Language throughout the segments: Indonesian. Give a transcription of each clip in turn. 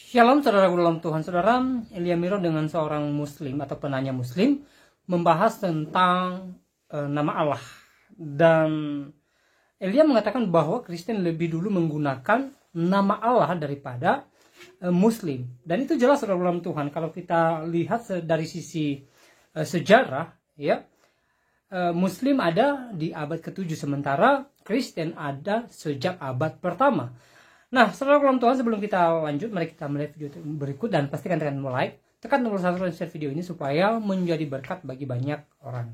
Shalom saudara dalam Tuhan. Saudara, Elia Miro dengan seorang muslim atau penanya muslim membahas tentang nama Allah. Dan Elia mengatakan bahwa Kristen lebih dulu menggunakan nama Allah daripada muslim. Dan itu jelas saudara dalam Tuhan. Kalau kita lihat dari sisi sejarah, ya, muslim ada di abad ke-7 sementara Kristen ada sejak abad pertama. Nah, saudara dalam Tuhan, sebelum kita lanjut, mari kita melihat video berikut dan pastikan tekan like, tekan tombol subscribe dan share video ini supaya menjadi berkat bagi banyak orang.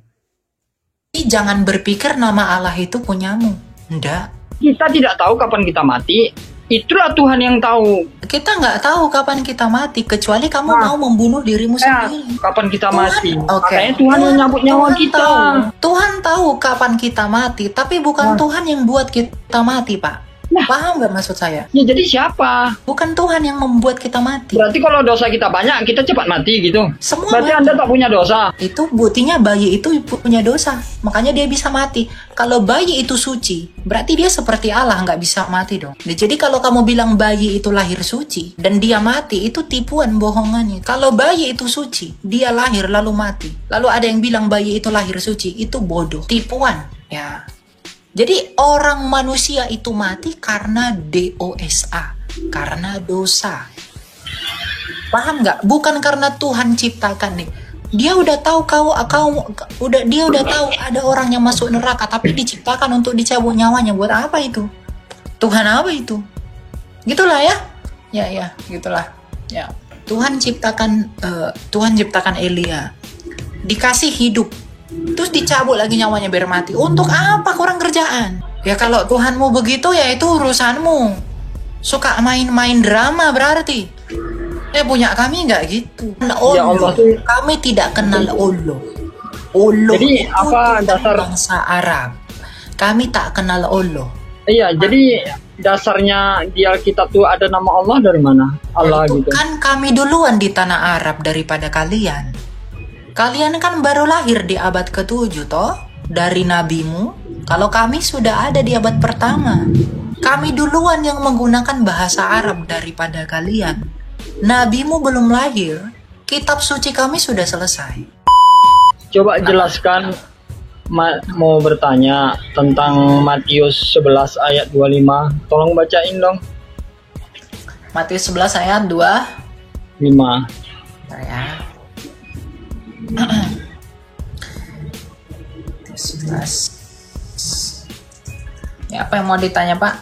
Jangan berpikir nama Allah itu punyamu. Nggak. Kita tidak tahu kapan kita mati. Itulah Tuhan yang tahu. Kita nggak tahu kapan kita mati, kecuali kamu mau membunuh dirimu sendiri. Kapan kita mati. Okay. Makanya Tuhan yang nyabut nyawa kita. Tuhan tahu kapan kita mati, tapi bukan Tuhan yang buat kita mati, Pak. Paham nggak maksud saya? Ya, jadi siapa? Bukan Tuhan yang membuat kita mati. Berarti kalau dosa kita banyak, kita cepat mati gitu. Semua berarti mati. Anda tak punya dosa. Itu buktinya bayi itu punya dosa, makanya dia bisa mati. Kalau bayi itu suci, berarti dia seperti Allah, nggak bisa mati dong. Jadi kalau kamu bilang bayi itu lahir suci dan dia mati, itu tipuan, bohongannya. Kalau bayi itu suci, dia lahir lalu mati, lalu ada yang bilang bayi itu lahir suci, itu bodoh, tipuan, ya. Jadi orang manusia itu mati karena dosa, karena dosa. Paham nggak? Bukan karena Tuhan ciptakan nih. Dia udah tahu dia udah tahu ada orang yang masuk neraka, tapi diciptakan untuk dicabut nyawanya. Buat apa itu? Tuhan apa itu? Gitulah ya. Ya, gitulah. Ya. Tuhan ciptakan Elia. Dikasih hidup. Terus dicabut lagi nyawanya biar mati. Untuk apa kurang kerjaan? Ya kalau Tuhanmu begitu, ya itu urusanmu. Suka main-main drama berarti. Punya kami nggak gitu. Ya Allah. Kami tidak kenal Allah. Allah jadi itu apa dasar bangsa Arab. Kami tak kenal Allah. Iya, jadi dasarnya di Alkitab tuh ada nama Allah dari mana? Allah itu gitu. Kan kami duluan di tanah Arab daripada kalian. Kalian kan baru lahir di abad ke-7 toh, dari nabimu. Kalau kami sudah ada di abad pertama. Kami duluan yang menggunakan bahasa Arab daripada kalian. Nabimu belum lahir, kitab suci kami sudah selesai. Coba jelaskan, mau bertanya tentang Matius 11 ayat 25. Tolong bacain dong. Matius 11 ayat 25. Bentar ya. 11. Ya, apa yang mau ditanya, Pak?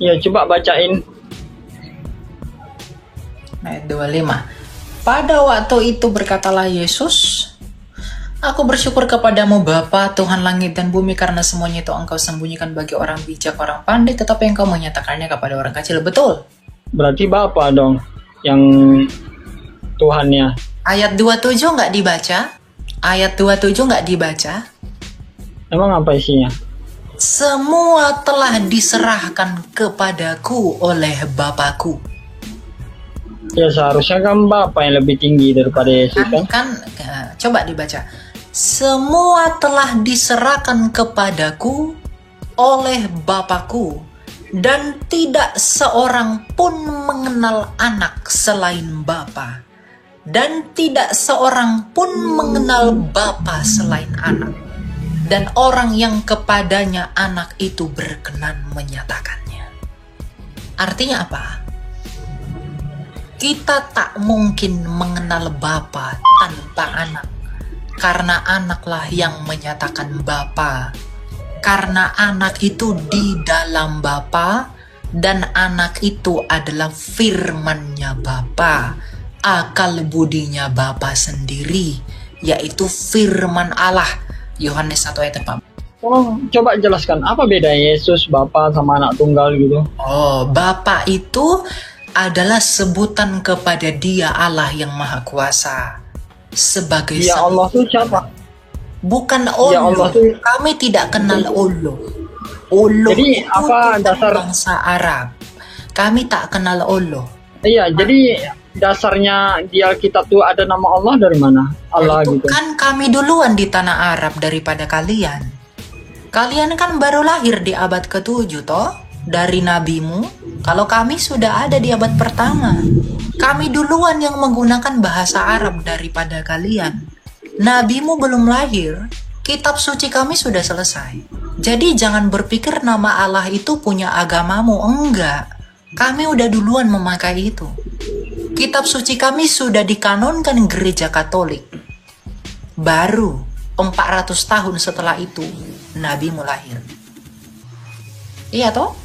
Ya, coba bacain. Ayat 25. Pada waktu itu berkatalah Yesus, Aku bersyukur kepadamu Bapa, Tuhan langit dan bumi, karena semuanya itu Engkau sembunyikan bagi orang bijak, orang pandai, tetapi Engkau menyatakannya kepada orang kecil. Betul? Berarti Bapa dong yang Tuhannya. Ayat 27 nggak dibaca? Ayat 27 nggak dibaca? Emang apa isinya? Semua telah diserahkan kepadaku oleh Bapakku. Ya seharusnya kan Bapa yang lebih tinggi daripada Yesus kan? Coba dibaca. Semua telah diserahkan kepadaku oleh Bapakku, dan tidak seorang pun mengenal anak selain Bapa, dan tidak seorang pun mengenal Bapa selain anak, dan orang yang kepadanya anak itu berkenan menyatakannya. Artinya apa? Kita tak mungkin mengenal Bapa tanpa anak, karena anaklah yang menyatakan Bapa. Karena anak itu di dalam Bapa, dan anak itu adalah firman-Nya Bapa, akal budinya Bapa sendiri, yaitu firman Allah. Yohanes 1 ayat 4. Tolong coba jelaskan apa beda Yesus, Bapa sama anak tunggal gitu. Oh, Bapa itu adalah sebutan kepada Dia Allah yang Maha Kuasa sebagai Ya Allah tuh siapa? Bukan Ya Allah. Allah tuh. Kami tidak kenal Allah. Allah Jadi itu apa dasar bangsa Arab. Kami tak kenal Allah. Iya, jadi dasarnya di Alkitab tuh ada nama Allah dari mana? Allah Itu gitu. kan kami duluan di tanah Arab daripada kalian. Kalian kan baru lahir di abad ke-7 toh, dari nabimu? Kalau kami sudah ada di abad pertama. Kami duluan yang menggunakan bahasa Arab daripada kalian. Nabimu belum lahir, kitab suci kami sudah selesai. Jadi jangan berpikir nama Allah itu punya agamamu. Enggak. Kami udah duluan memakai itu. Kitab suci kami sudah dikanonkan gereja Katolik. Baru 400 tahun setelah itu, nabimu lahir. Iya toh?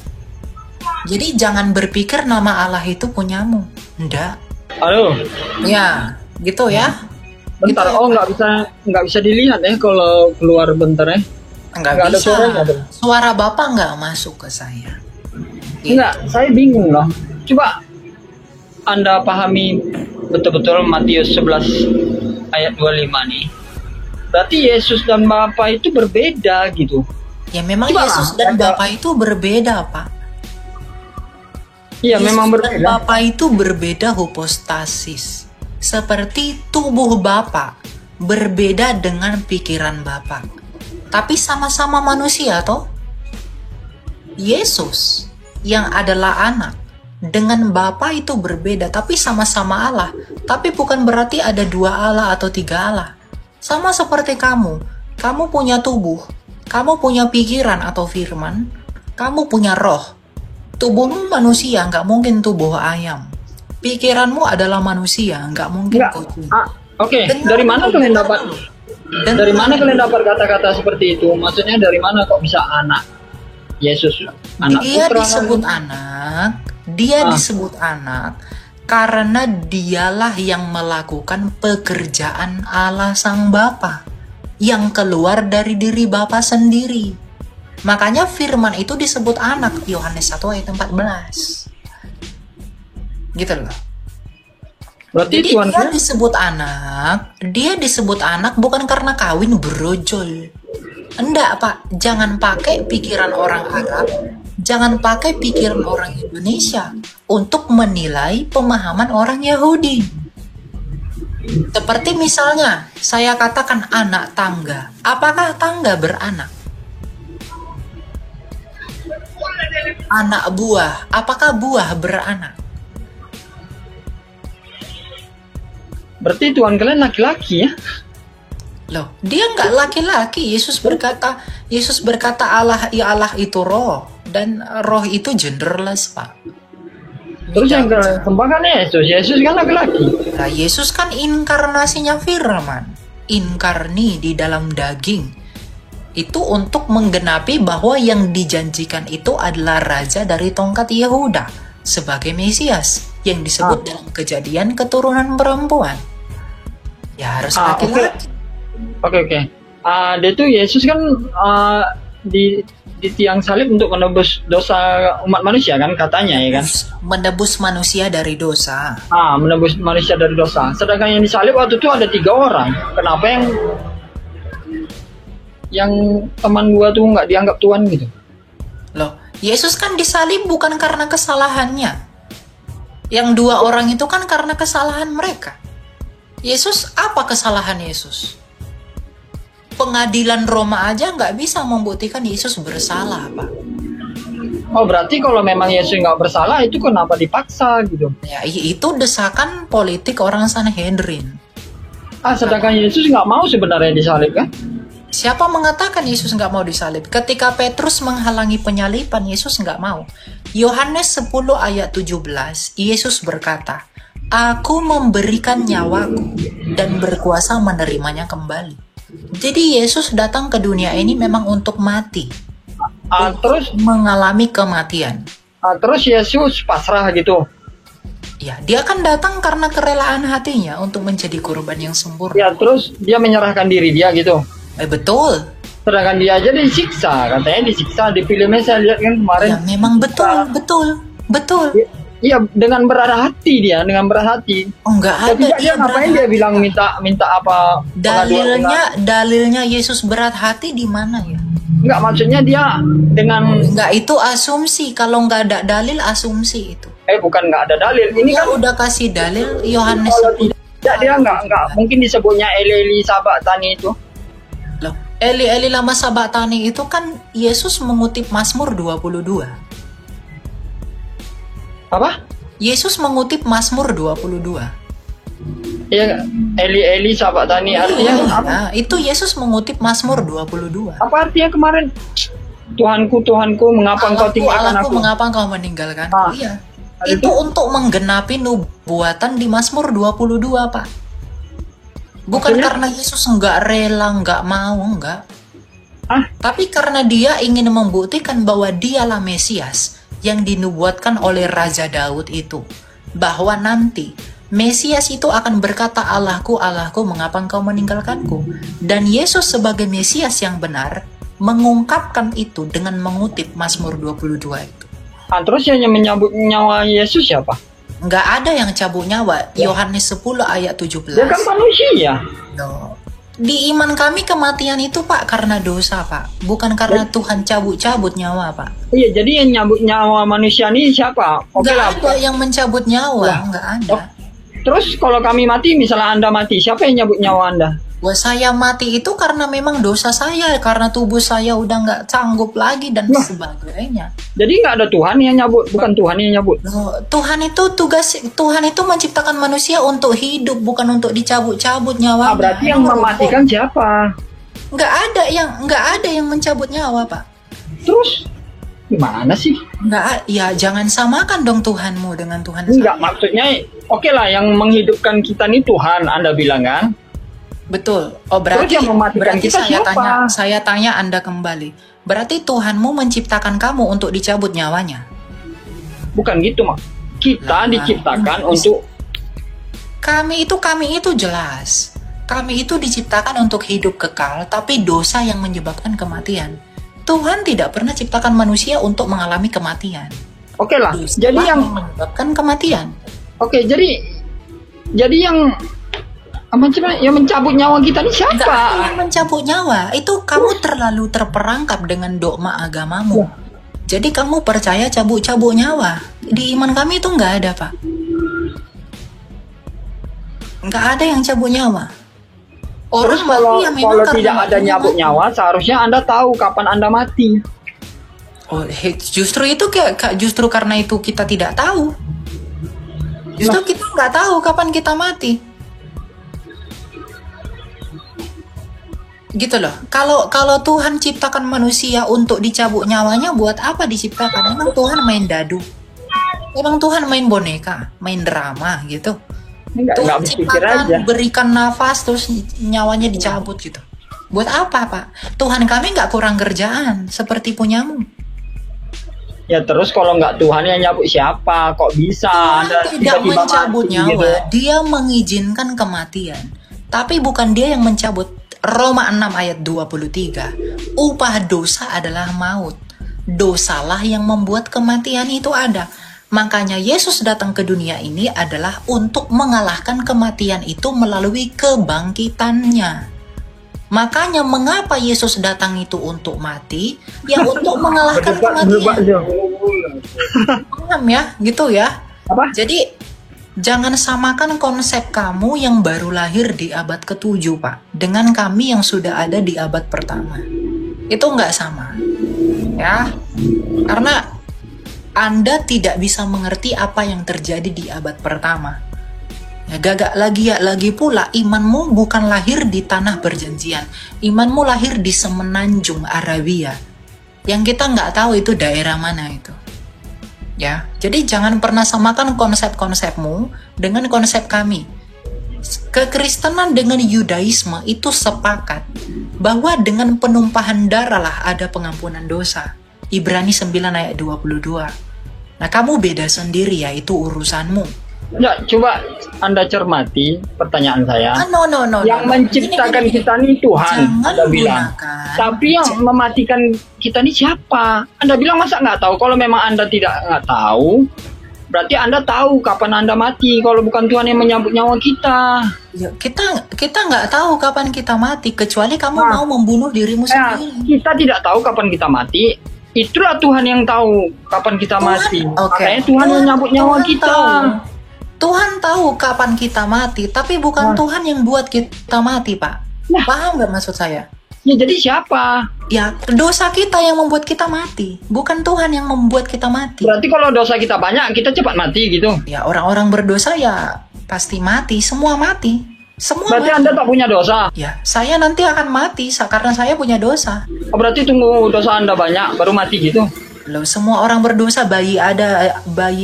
Jadi jangan berpikir nama Allah itu punyamu. Enggak. Halo. Ya, gitu ya. Bentar, Gitu ya, oh nggak bisa dilihat ya kalau keluar bentar ya. Nggak Nggak ada bisa. suaranya, Bang. Suara Bapak nggak masuk ke saya. Enggak, saya bingung loh. Coba Anda pahami betul-betul Matius 11 ayat 25 nih. Berarti Yesus dan Bapa itu berbeda gitu. Ya memang Coba Yesus lah, dan Bapa itu berbeda, Pak. Iya, Yesus memang dan berbeda. Bapa itu berbeda hypostasis. Seperti tubuh Bapa berbeda dengan pikiran Bapa. Tapi sama-sama manusia toh. Yesus yang adalah anak dengan Bapa itu berbeda tapi sama-sama Allah. Tapi bukan berarti ada 2 Allah atau 3 Allah. Sama seperti kamu. Kamu punya tubuh, kamu punya pikiran atau firman, kamu punya roh. Tubuhmu manusia, nggak mungkin tubuh ayam. Pikiranmu adalah manusia, nggak mungkin Enggak. kucing. Oke, Dengar dari mana dulu, kalian dengar dapat? dulu. Dari mana Dengar. kalian dapat kata-kata seperti itu? Maksudnya dari mana kok bisa anak Yesus, anak Dia putra? disebut anak, dia disebut anak karena dialah yang melakukan pekerjaan Allah Sang Bapa yang keluar dari diri Bapa sendiri. Makanya firman itu disebut anak, Yohanes 1 ayat 14. Gitu loh. Berarti Jadi Tuhan dia disebut anak bukan karena kawin brojol. Enggak, Pak. Jangan pakai pikiran orang Arab, jangan pakai pikiran orang Indonesia untuk menilai pemahaman orang Yahudi. Seperti misalnya, saya katakan anak tangga. Apakah tangga beranak? Anak buah. Apakah buah beranak? berarti Tuhan kalian laki-laki ya? Loh, dia nggak laki-laki. Yesus berkata Allah, ya Allah itu roh. Dan roh itu genderless, Pak. Terus yang kesembah kan Yesus kan laki-laki. Nah, Yesus kan inkarnasinya firman. Inkarni di dalam daging. Itu untuk menggenapi bahwa yang dijanjikan itu adalah raja dari tongkat Yehuda sebagai Mesias yang disebut dalam Kejadian keturunan perempuan. Ya harus laki-laki. Oke. Dia tuh Yesus kan di tiang salib untuk menebus dosa umat manusia kan katanya ya kan? Menebus manusia dari dosa. Menebus manusia dari dosa. Sedangkan yang disalib waktu itu ada 3 orang. Kenapa yang teman gua tuh nggak dianggap Tuhan gitu? Loh, Yesus kan disalib bukan karena kesalahannya. Yang 2 orang itu kan karena kesalahan mereka. Yesus, apa kesalahan Yesus? Pengadilan Roma aja nggak bisa membuktikan Yesus bersalah, Pak. Oh, berarti kalau memang Yesus nggak bersalah, itu kenapa dipaksa gitu? Ya, itu desakan politik orang Sanhedrin. Sedangkan Yesus nggak mau sebenarnya disalib kan? Siapa mengatakan Yesus nggak mau disalib? Ketika Petrus menghalangi penyaliban, Yesus nggak mau. Yohanes 10 ayat 17, Yesus berkata, Aku memberikan nyawaku dan berkuasa menerimanya kembali. Jadi Yesus datang ke dunia ini memang untuk mati. Terus Mengalami kematian. terus Yesus pasrah gitu. Ya, dia kan datang karena kerelaan hatinya untuk menjadi korban yang sempurna. Ya, terus dia menyerahkan diri dia gitu. Betul. Sedangkan dia aja disiksa, katanya disiksa di filmnya saya lihat kan kemarin. Ya, memang betul. Iya, dengan berat hati dia, dengan berat hati. Enggak ada. Tapi dia ngapain dia bilang minta apa? Dalilnya Yesus berat hati di mana ya? Enggak, maksudnya dia dengan Enggak, itu asumsi. Kalau enggak ada dalil, asumsi itu. bukan enggak ada dalil. Ini Dia kan udah kasih dalil Yohanes kalau 10. tidak dia enggak mungkin disebutnya Eli Sabatani itu. Loh, Eli lama sabatani itu kan Yesus mengutip Mazmur 22. Apa? Yesus mengutip Mazmur 22. Ya, Eli sahabatani artinya apa? Nah, itu Yesus mengutip Mazmur 22. Apa artinya kemarin? Tuhanku, mengapa engkau tinggalkan Allahku, aku? mengapa engkau meninggalkan? Ah. Iya. Itu- Itu untuk menggenapi nubuatan di Mazmur 22, Pak. Bukan Maksudnya? karena Yesus nggak rela, nggak mau, nggak. Ah, Tapi karena dia ingin membuktikan bahwa dialah Mesias yang dinubuatkan oleh Raja Daud itu. Bahwa nanti Mesias itu akan berkata, Allahku, Allahku, mengapa engkau meninggalkanku? Dan Yesus sebagai Mesias yang benar mengungkapkan itu dengan mengutip Mazmur 22 itu. terus yang menyambut nyawa Yesus siapa? Nggak ada yang cabut nyawa. Yohanes 10 ayat 17. Dia kan manusia. No. Di iman kami kematian itu, Pak, karena dosa, Pak. Bukan karena Tuhan cabut-cabut nyawa, Pak. Iya, jadi yang nyambut nyawa manusia ini siapa? Oke Nggak lah. ada yang mencabut nyawa, Wah. nggak ada. Oh, terus kalau kami mati, misalnya Anda mati, siapa yang nyambut nyawa Anda? Wah, saya mati itu karena memang dosa saya, karena tubuh saya udah nggak sanggup lagi dan Nah. sebagainya. Jadi nggak ada Tuhan yang nyambut, bukan Tuhan yang nyambut. Loh, Tuhan itu menciptakan manusia untuk hidup, bukan untuk dicabut-cabut nyawanya. Berarti yang mematikan siapa? Nggak ada yang mencabut nyawa, Pak. Terus gimana sih? Ya jangan samakan dong Tuhanmu dengan Tuhan Enggak, saya. maksudnya oke lah yang menghidupkan kita ini Tuhan, Anda bilang kan? Betul. Oh, berarti Terus yang mematikan kita siapa? saya tanya Anda kembali. Berarti Tuhanmu menciptakan kamu untuk dicabut nyawanya. Bukan gitu, Mak. Kita Nah, diciptakan untuk Kami itu jelas. Kami itu diciptakan untuk hidup kekal, tapi dosa yang menyebabkan kematian. Tuhan tidak pernah ciptakan manusia untuk mengalami kematian. oke lah. Dosa Jadi yang menyebabkan kematian. oke, jadi yang yang mencabut nyawa kita ini Enggak ada siapa? yang mencabut nyawa. Itu kamu terlalu terperangkap dengan dogma agamamu. Jadi kamu percaya cabut-cabut nyawa. Di iman kami itu nggak ada, Pak. Nggak ada yang cabut nyawa. Terus Orang mati ya memang kalau karena tidak ada matinya nyabut mati. nyawa, seharusnya Anda tahu kapan Anda mati. Oh, justru itu justru karena itu kita tidak tahu. Justru kita nggak tahu kapan kita mati. Gitu loh. Kalau Tuhan ciptakan manusia untuk dicabut nyawanya, buat apa diciptakan? Emang Tuhan main dadu? Emang Tuhan main boneka, main drama gitu? Nggak Tuhan berpikir aja. ciptakan, berikan nafas terus nyawanya dicabut gitu. Buat apa, Pak? Tuhan kami nggak kurang kerjaan seperti punyamu. Ya terus kalau nggak Tuhan yang nyabut siapa? Kok bisa Anda Tuhan tidak tiba-tiba mencabut mati nyawa, gitu? dia mengizinkan kematian. Tapi bukan dia yang mencabut. Roma 6 ayat 23. Upah dosa adalah maut. Dosalah yang membuat kematian itu ada. Makanya Yesus datang ke dunia ini adalah untuk mengalahkan kematian itu melalui kebangkitannya. Makanya mengapa Yesus datang itu untuk mati? Ya untuk mengalahkan kematian. Paham ya? Gitu ya. Apa? Jadi jangan samakan konsep kamu yang baru lahir di abad ke-7, Pak, dengan kami yang sudah ada di abad pertama. Itu nggak sama. Ya. Karena Anda tidak bisa mengerti apa yang terjadi di abad pertama. Ya, gagak lagi pula imanmu bukan lahir di tanah perjanjian. Imanmu lahir di semenanjung Arabia. Yang kita nggak tahu itu daerah mana itu. Ya, jadi jangan pernah samakan konsep-konsepmu dengan konsep kami. Kekristenan dengan Yudaisme itu sepakat bahwa dengan penumpahan darah lah ada pengampunan dosa. Ibrani 9 ayat 22. Nah, kamu beda sendiri ya, itu urusanmu. Ya, coba Anda cermati pertanyaan saya. No. Yang menciptakan Gini. kita ini Tuhan, Jangan Anda bilang. gunakan. Tapi yang mematikan kita ini siapa? Anda bilang masa nggak tahu? Kalau memang Anda nggak tahu, berarti Anda tahu kapan Anda mati. Kalau bukan Tuhan yang menyambut nyawa kita. Ya, kita nggak tahu kapan kita mati, kecuali kamu mau membunuh dirimu Nah, sendiri. kita tidak tahu kapan kita mati. Itulah Tuhan yang tahu kapan kita mati. Oke. Makanya Tuhan yang menyambut nyawa Tuhan kita. tahu. Tuhan tahu kapan kita mati, tapi bukan Tuhan yang buat kita mati, Pak. Nah. Paham nggak maksud saya? Ya jadi siapa? Ya, dosa kita yang membuat kita mati, bukan Tuhan yang membuat kita mati. Berarti kalau dosa kita banyak, kita cepat mati gitu. Ya, orang-orang berdosa ya pasti mati, semua mati. Semua Berarti mati. Anda tak punya dosa. Ya, saya nanti akan mati karena saya punya dosa. Oh, berarti tunggu dosa Anda banyak baru mati gitu. Loh, semua orang berdosa, bayi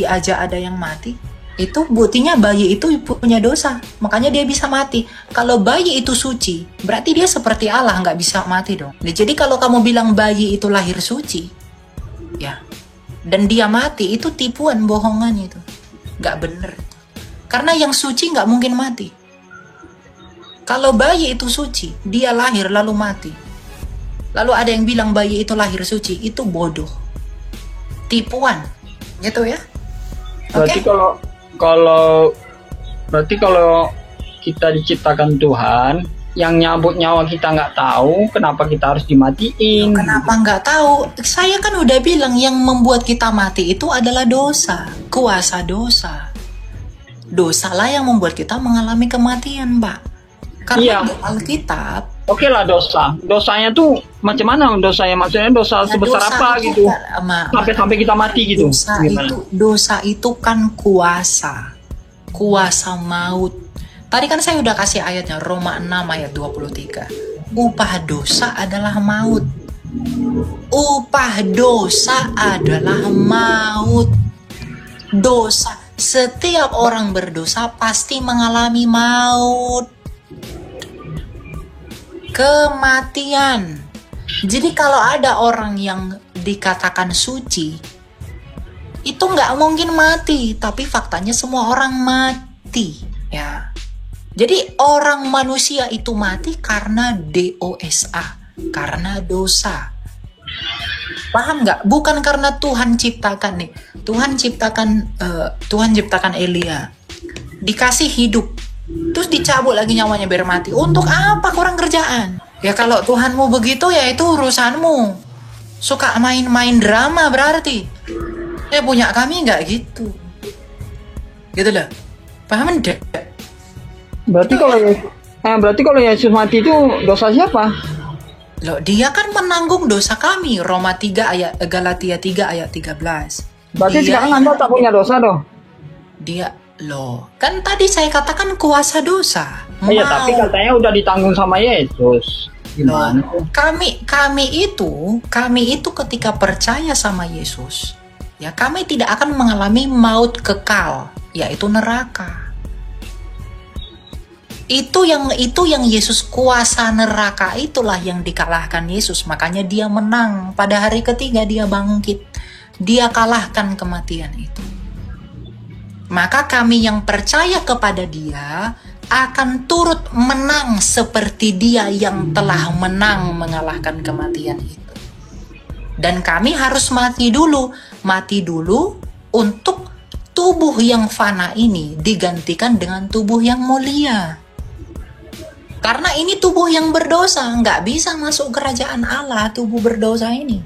aja ada yang mati. Itu buktinya bayi itu punya dosa, makanya dia bisa mati. Kalau bayi itu suci, berarti dia seperti Allah, nggak bisa mati dong. Nah, jadi kalau kamu bilang bayi itu lahir suci, ya, dan dia mati, itu tipuan, bohongan itu, nggak bener. Karena yang suci nggak mungkin mati. Kalau bayi itu suci, dia lahir lalu mati. Lalu ada yang bilang bayi itu lahir suci, itu bodoh, tipuan, gitu ya. Berarti Oke? berarti kalau kita diciptakan Tuhan, yang nyabut nyawa kita nggak tahu, kenapa kita harus dimatiin? Kenapa nggak tahu? Saya kan udah bilang yang membuat kita mati itu adalah dosa, kuasa dosa. Dosalah yang membuat kita mengalami kematian, Pak. Karena Iya. di Alkitab, Oke lah dosa. Dosanya tuh macam mana dosanya? Maksudnya dosa ya sebesar dosa apa itu gitu? kan, Sampai kita mati gitu. Gimana? dosa itu kan kuasa maut. Tadi kan saya udah kasih ayatnya, Roma 6 ayat 23. Upah dosa adalah maut. Upah dosa adalah maut. Dosa, setiap orang berdosa pasti mengalami maut, kematian. Jadi kalau ada orang yang dikatakan suci, itu nggak mungkin mati, tapi faktanya semua orang mati, ya. Jadi orang manusia itu mati karena dosa, karena dosa. Paham nggak? Bukan karena Tuhan ciptakan nih. Tuhan ciptakan Elia, dikasih hidup, terus dicabut lagi nyawanya biar mati. Untuk apa kurang kerjaan? Ya kalau Tuhanmu begitu ya itu urusanmu. Suka main-main drama berarti. Ya punya kami nggak gitu. Gitu loh. Paham enggak? Berarti kalau Yesus mati itu dosa siapa? Loh, dia kan menanggung dosa kami. Galatia 3 ayat 13. Berarti Dia- sekarang Anda tak punya dosa dong? Kan tadi saya katakan kuasa dosa. Iya, Mau. tapi katanya udah ditanggung sama Yesus. Gimana? Kami itu ketika percaya sama Yesus, ya kami tidak akan mengalami maut kekal, yaitu neraka. Itu yang Yesus, kuasa neraka itulah yang dikalahkan Yesus, makanya dia menang. Pada hari ketiga dia bangkit. Dia kalahkan kematian itu. Maka kami yang percaya kepada dia akan turut menang seperti dia yang telah menang mengalahkan kematian itu. Dan kami harus mati dulu untuk tubuh yang fana ini digantikan dengan tubuh yang mulia. Karena ini tubuh yang berdosa, nggak bisa masuk kerajaan Allah tubuh berdosa ini.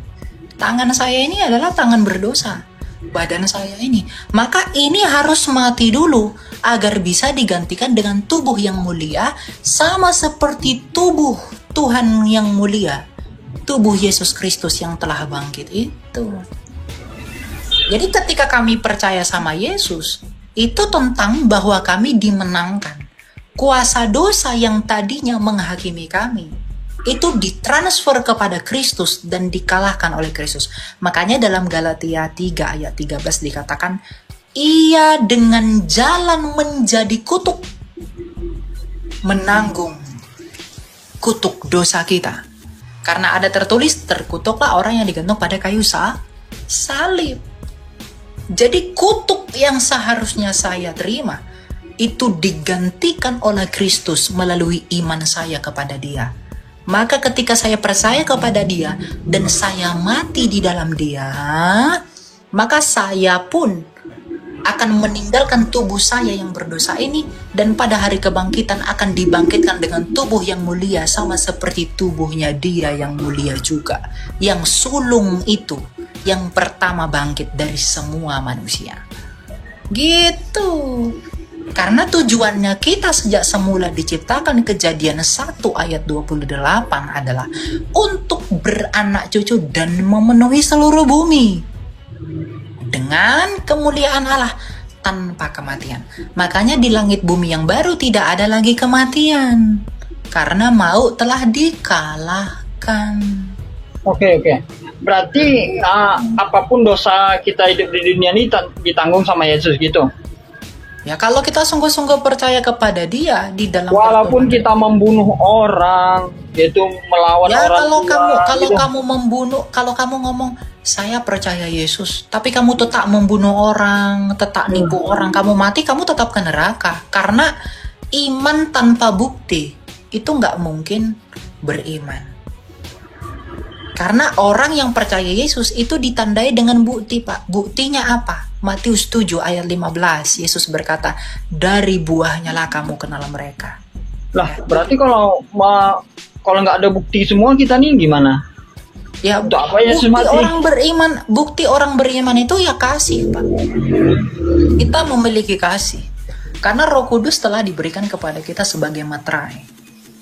Tangan saya ini adalah tangan berdosa, badan saya ini. Maka ini harus mati dulu agar bisa digantikan dengan tubuh yang mulia, sama seperti tubuh Tuhan yang mulia, tubuh Yesus Kristus yang telah bangkit itu. Jadi ketika kami percaya sama Yesus, itu tentang bahwa kami dimenangkan. Kuasa dosa yang tadinya menghakimi kami, itu ditransfer kepada Kristus dan dikalahkan oleh Kristus. Makanya dalam Galatia 3 ayat 13 dikatakan, ia dengan jalan menjadi kutuk, menanggung kutuk dosa kita. Karena ada tertulis, terkutuklah orang yang digantung pada kayu salib. Jadi kutuk yang seharusnya saya terima, itu digantikan oleh Kristus melalui iman saya kepada dia. Maka ketika saya percaya kepada dia dan saya mati di dalam dia, maka saya pun akan meninggalkan tubuh saya yang berdosa ini, dan pada hari kebangkitan akan dibangkitkan dengan tubuh yang mulia sama seperti tubuhnya dia yang mulia juga, yang sulung itu, yang pertama bangkit dari semua manusia. Gitu. Karena tujuannya kita sejak semula diciptakan, Kejadian 1 ayat 28 adalah untuk beranak cucu dan memenuhi seluruh bumi dengan kemuliaan Allah tanpa kematian. Makanya di langit bumi yang baru tidak ada lagi kematian, karena maut telah dikalahkan. Oke. Berarti apapun dosa kita hidup di dunia ini ditanggung sama Yesus gitu. Ya, kalau kita sungguh-sungguh percaya kepada Dia di dalam Walaupun kita membunuh orang, yaitu melawan ya, orang kalau tua, kamu membunuh, kalau kamu ngomong saya percaya Yesus, tapi kamu tetap membunuh orang, tetap nipu orang, kamu mati, kamu tetap ke neraka. Karena iman tanpa bukti itu nggak mungkin beriman. Karena orang yang percaya Yesus itu ditandai dengan bukti, Pak. Buktinya apa? Matius 7 ayat 15, Yesus berkata, dari buahnya lah kamu kenal mereka. Lah, berarti kalau nggak ada bukti semua kita nih gimana? Ya, untuk apa Yesus mati? Bukti orang beriman itu ya kasih, Pak. Kita memiliki kasih. Karena Roh Kudus telah diberikan kepada kita sebagai materai.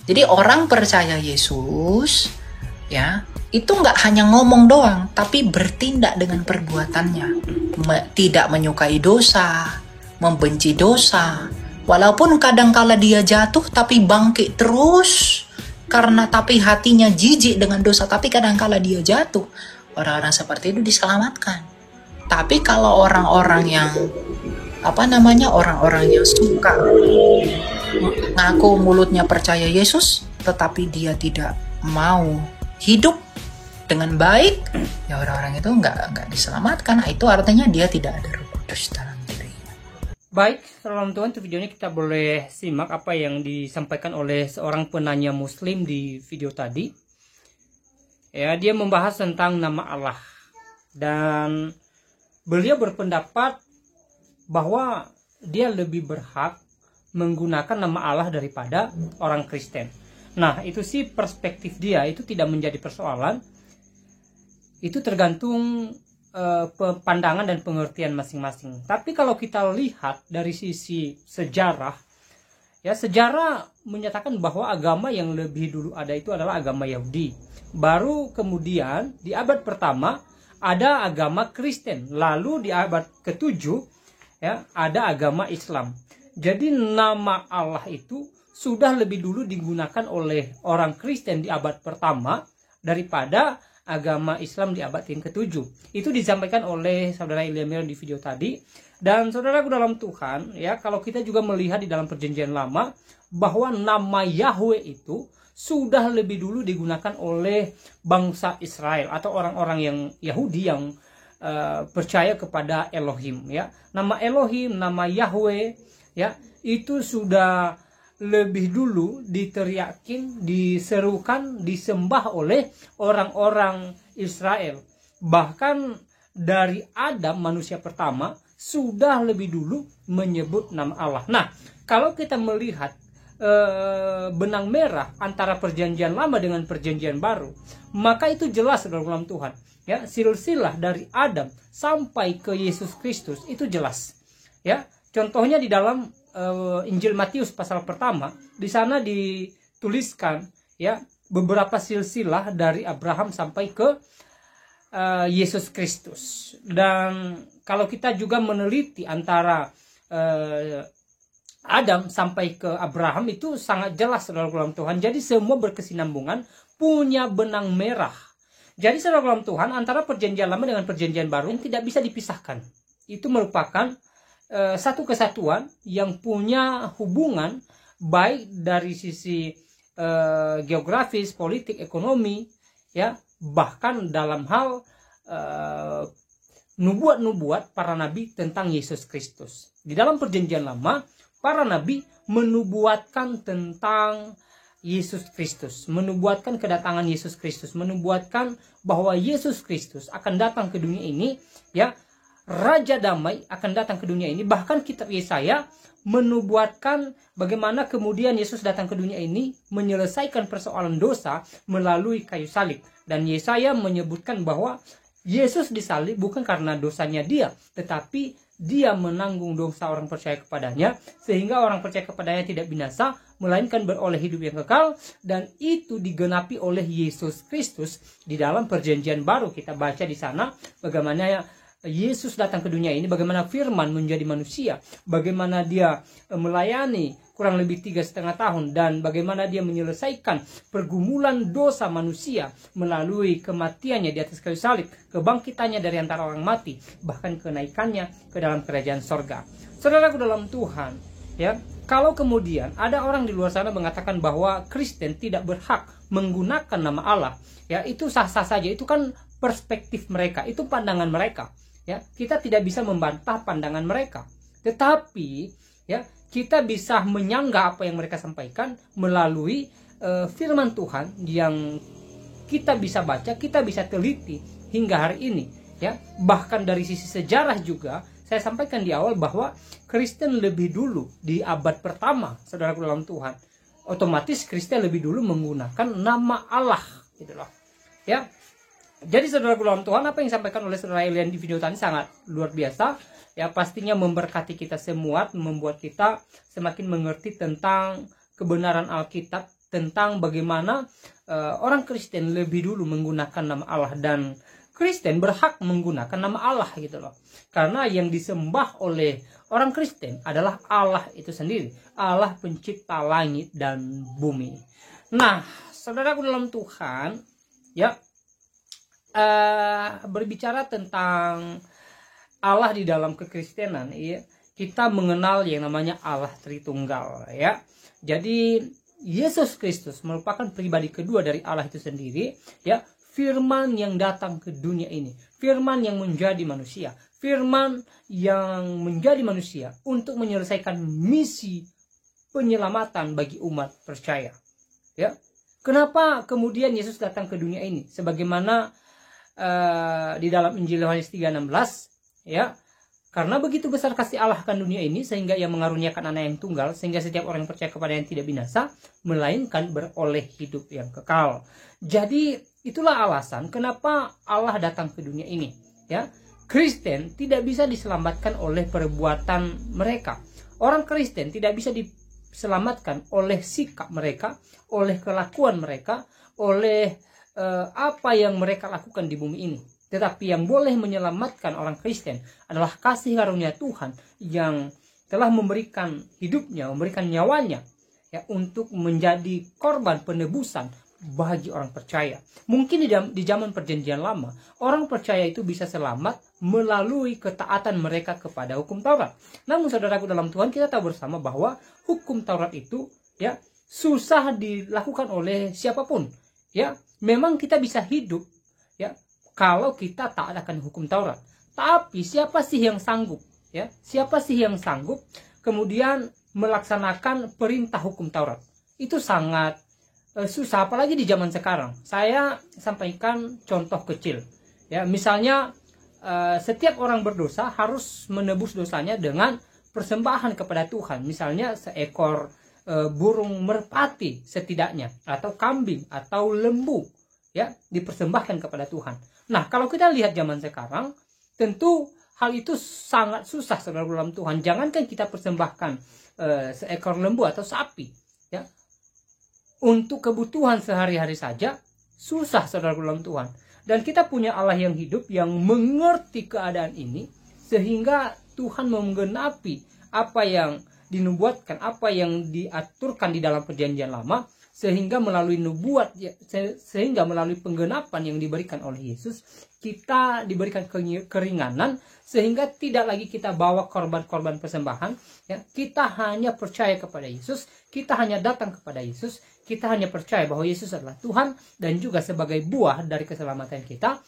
Jadi orang percaya Yesus, ya, itu nggak hanya ngomong doang, tapi bertindak dengan perbuatannya. Tidak menyukai dosa, membenci dosa. Walaupun kadangkala dia jatuh, tapi bangkit terus. Tapi hatinya jijik dengan dosa, tapi kadangkala dia jatuh. Orang-orang seperti itu diselamatkan. Tapi kalau orang-orang yang orang-orang yang suka ngaku mulutnya percaya Yesus, tetapi dia tidak mau hidup dengan baik, ya orang-orang itu nggak diselamatkan. Nah, itu artinya dia tidak ada Roh Kudus dalam dirinya. Baik, saudara Tuhan, untuk video ini kita boleh simak apa yang disampaikan oleh seorang penanya Muslim di video tadi. Ya, dia membahas tentang nama Allah dan beliau berpendapat bahwa dia lebih berhak menggunakan nama Allah daripada orang Kristen. Nah, itu sih perspektif dia, itu tidak menjadi persoalan. Itu tergantung pandangan dan pengertian masing-masing. Tapi kalau kita lihat dari sisi sejarah, ya, sejarah menyatakan bahwa agama yang lebih dulu ada itu adalah agama Yahudi. Baru kemudian di abad pertama ada agama Kristen. Lalu di abad ke-7 ya, ada agama Islam. Jadi nama Allah itu sudah lebih dulu digunakan oleh orang Kristen di abad pertama daripada agama Islam di abad yang ke-7. Itu disampaikan oleh saudara Elia Miron di video tadi. Dan saudaraku dalam Tuhan, ya, kalau kita juga melihat di dalam perjanjian lama bahwa nama Yahweh itu sudah lebih dulu digunakan oleh bangsa Israel atau orang-orang yang Yahudi yang percaya kepada Elohim, ya. Nama Elohim, nama Yahweh, ya, itu sudah lebih dulu diteriakin, diserukan, disembah oleh orang-orang Israel. Bahkan dari Adam, manusia pertama, sudah lebih dulu menyebut nama Allah. Nah, kalau kita melihat benang merah antara perjanjian lama dengan perjanjian baru, maka itu jelas dalam Tuhan. Ya, silsilah dari Adam sampai ke Yesus Kristus itu jelas. Ya, contohnya di dalam Injil Matius pasal pertama, di sana dituliskan, ya, beberapa silsilah dari Abraham sampai ke Yesus Kristus. Dan kalau kita juga meneliti antara Adam sampai ke Abraham, itu sangat jelas dalam Tuhan. Jadi semua berkesinambungan, punya benang merah. Jadi dalam Tuhan, antara perjanjian lama dengan perjanjian baru yang tidak bisa dipisahkan. Itu merupakan satu kesatuan yang punya hubungan baik dari sisi geografis, politik, ekonomi, ya, bahkan dalam hal nubuat-nubuat para nabi tentang Yesus Kristus. Di dalam perjanjian lama, para nabi menubuatkan tentang Yesus Kristus, menubuatkan kedatangan Yesus Kristus, menubuatkan bahwa Yesus Kristus akan datang ke dunia ini, ya, Raja Damai akan datang ke dunia ini. Bahkan kitab Yesaya menubuatkan bagaimana kemudian Yesus datang ke dunia ini menyelesaikan persoalan dosa melalui kayu salib. Dan Yesaya menyebutkan bahwa Yesus disalib bukan karena dosanya dia, tetapi dia menanggung dosa orang percaya kepadanya, sehingga orang percaya kepadanya tidak binasa, melainkan beroleh hidup yang kekal. Dan itu digenapi oleh Yesus Kristus di dalam perjanjian baru. Kita baca di sana bagaimana Yesus datang ke dunia ini, bagaimana firman menjadi manusia, bagaimana dia melayani kurang lebih 3,5 tahun, dan bagaimana dia menyelesaikan pergumulan dosa manusia melalui kematiannya di atas kayu salib, kebangkitannya dari antara orang mati, bahkan kenaikannya ke dalam kerajaan sorga. Saudaraku dalam Tuhan, ya, kalau kemudian ada orang di luar sana mengatakan bahwa Kristen tidak berhak menggunakan nama Allah, ya, itu sah-sah saja. Itu kan perspektif mereka, itu pandangan mereka. Ya, kita tidak bisa membantah pandangan mereka, tetapi ya, kita bisa menyanggah apa yang mereka sampaikan melalui firman Tuhan yang kita bisa baca, kita bisa teliti hingga hari ini. Ya, bahkan dari sisi sejarah juga, saya sampaikan di awal bahwa Kristen lebih dulu di abad pertama, saudaraku dalam Tuhan, otomatis Kristen lebih dulu menggunakan nama Allah, gitu loh. Ya. Jadi saudaraku dalam Tuhan, apa yang disampaikan oleh saudara Elian di video tadi sangat luar biasa. Ya, pastinya memberkati kita semua, membuat kita semakin mengerti tentang kebenaran Alkitab, tentang bagaimana orang Kristen lebih dulu menggunakan nama Allah, dan Kristen berhak menggunakan nama Allah, gitu loh. Karena yang disembah oleh orang Kristen adalah Allah itu sendiri, Allah pencipta langit dan bumi. Nah, saudaraku dalam Tuhan, ya, berbicara tentang Allah di dalam kekristenan, ya, kita mengenal yang namanya Allah Tritunggal, ya. Jadi Yesus Kristus merupakan pribadi kedua dari Allah itu sendiri, ya. Firman yang datang ke dunia ini, firman yang menjadi manusia, firman yang menjadi manusia untuk menyelesaikan misi penyelamatan bagi umat percaya. Ya, kenapa kemudian Yesus datang ke dunia ini? Sebagaimana di dalam Injil Yohanes 3:16, ya, karena begitu besar kasih Allah akan dunia ini sehingga Ia mengaruniakan anak yang tunggal, sehingga setiap orang yang percaya kepada yang tidak binasa, melainkan beroleh hidup yang kekal. Jadi itulah alasan kenapa Allah datang ke dunia ini, ya. Kristen tidak bisa diselamatkan oleh perbuatan mereka. Orang Kristen tidak bisa diselamatkan oleh sikap mereka, oleh kelakuan mereka, oleh apa yang mereka lakukan di bumi ini. Tetapi yang boleh menyelamatkan orang Kristen adalah kasih karunia Tuhan yang telah memberikan hidupnya, memberikan nyawanya, ya, untuk menjadi korban penebusan bagi orang percaya. Mungkin di zaman perjanjian lama, orang percaya itu bisa selamat melalui ketaatan mereka kepada hukum Taurat. Namun saudaraku dalam Tuhan, kita tahu bersama bahwa hukum Taurat itu, ya, susah dilakukan oleh siapapun. Ya, memang kita bisa hidup, ya, kalau kita taat akan hukum Taurat. Tapi siapa sih yang sanggup, ya? Siapa sih yang sanggup kemudian melaksanakan perintah hukum Taurat? Itu sangat susah, apalagi di zaman sekarang. Saya sampaikan contoh kecil, ya. Misalnya setiap orang berdosa harus menebus dosanya dengan persembahan kepada Tuhan. Misalnya seekor burung merpati setidaknya, atau kambing atau lembu, ya, dipersembahkan kepada Tuhan. Nah, kalau kita lihat zaman sekarang, tentu hal itu sangat susah, saudara dalam Tuhan. Jangankan kita persembahkan seekor lembu atau sapi, ya, untuk kebutuhan sehari-hari saja susah, saudara dalam Tuhan. Dan kita punya Allah yang hidup, yang mengerti keadaan ini, sehingga Tuhan menggenapi apa yang dinubuatkan, apa yang diaturkan di dalam perjanjian lama, sehingga melalui nubuat, sehingga melalui penggenapan yang diberikan oleh Yesus, kita diberikan keringanan, sehingga tidak lagi kita bawa korban-korban persembahan, ya. Kita hanya percaya kepada Yesus, kita hanya datang kepada Yesus, kita hanya percaya bahwa Yesus adalah Tuhan, dan juga sebagai buah dari keselamatan kita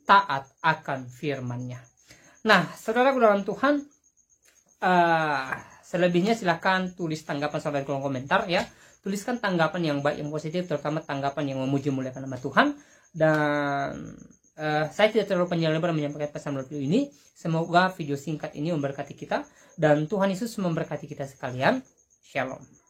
taat akan firman-Nya. Nah, saudaraku dalam Tuhan, selebihnya silahkan tulis tanggapan saudara di kolom komentar, ya. Tuliskan tanggapan yang baik, yang positif, terutama tanggapan yang memuji muliakan nama Tuhan. Dan saya tidak terlalu panjang lebar menyampaikan pesan melalui video ini. Semoga video singkat ini memberkati kita, dan Tuhan Yesus memberkati kita sekalian. Shalom.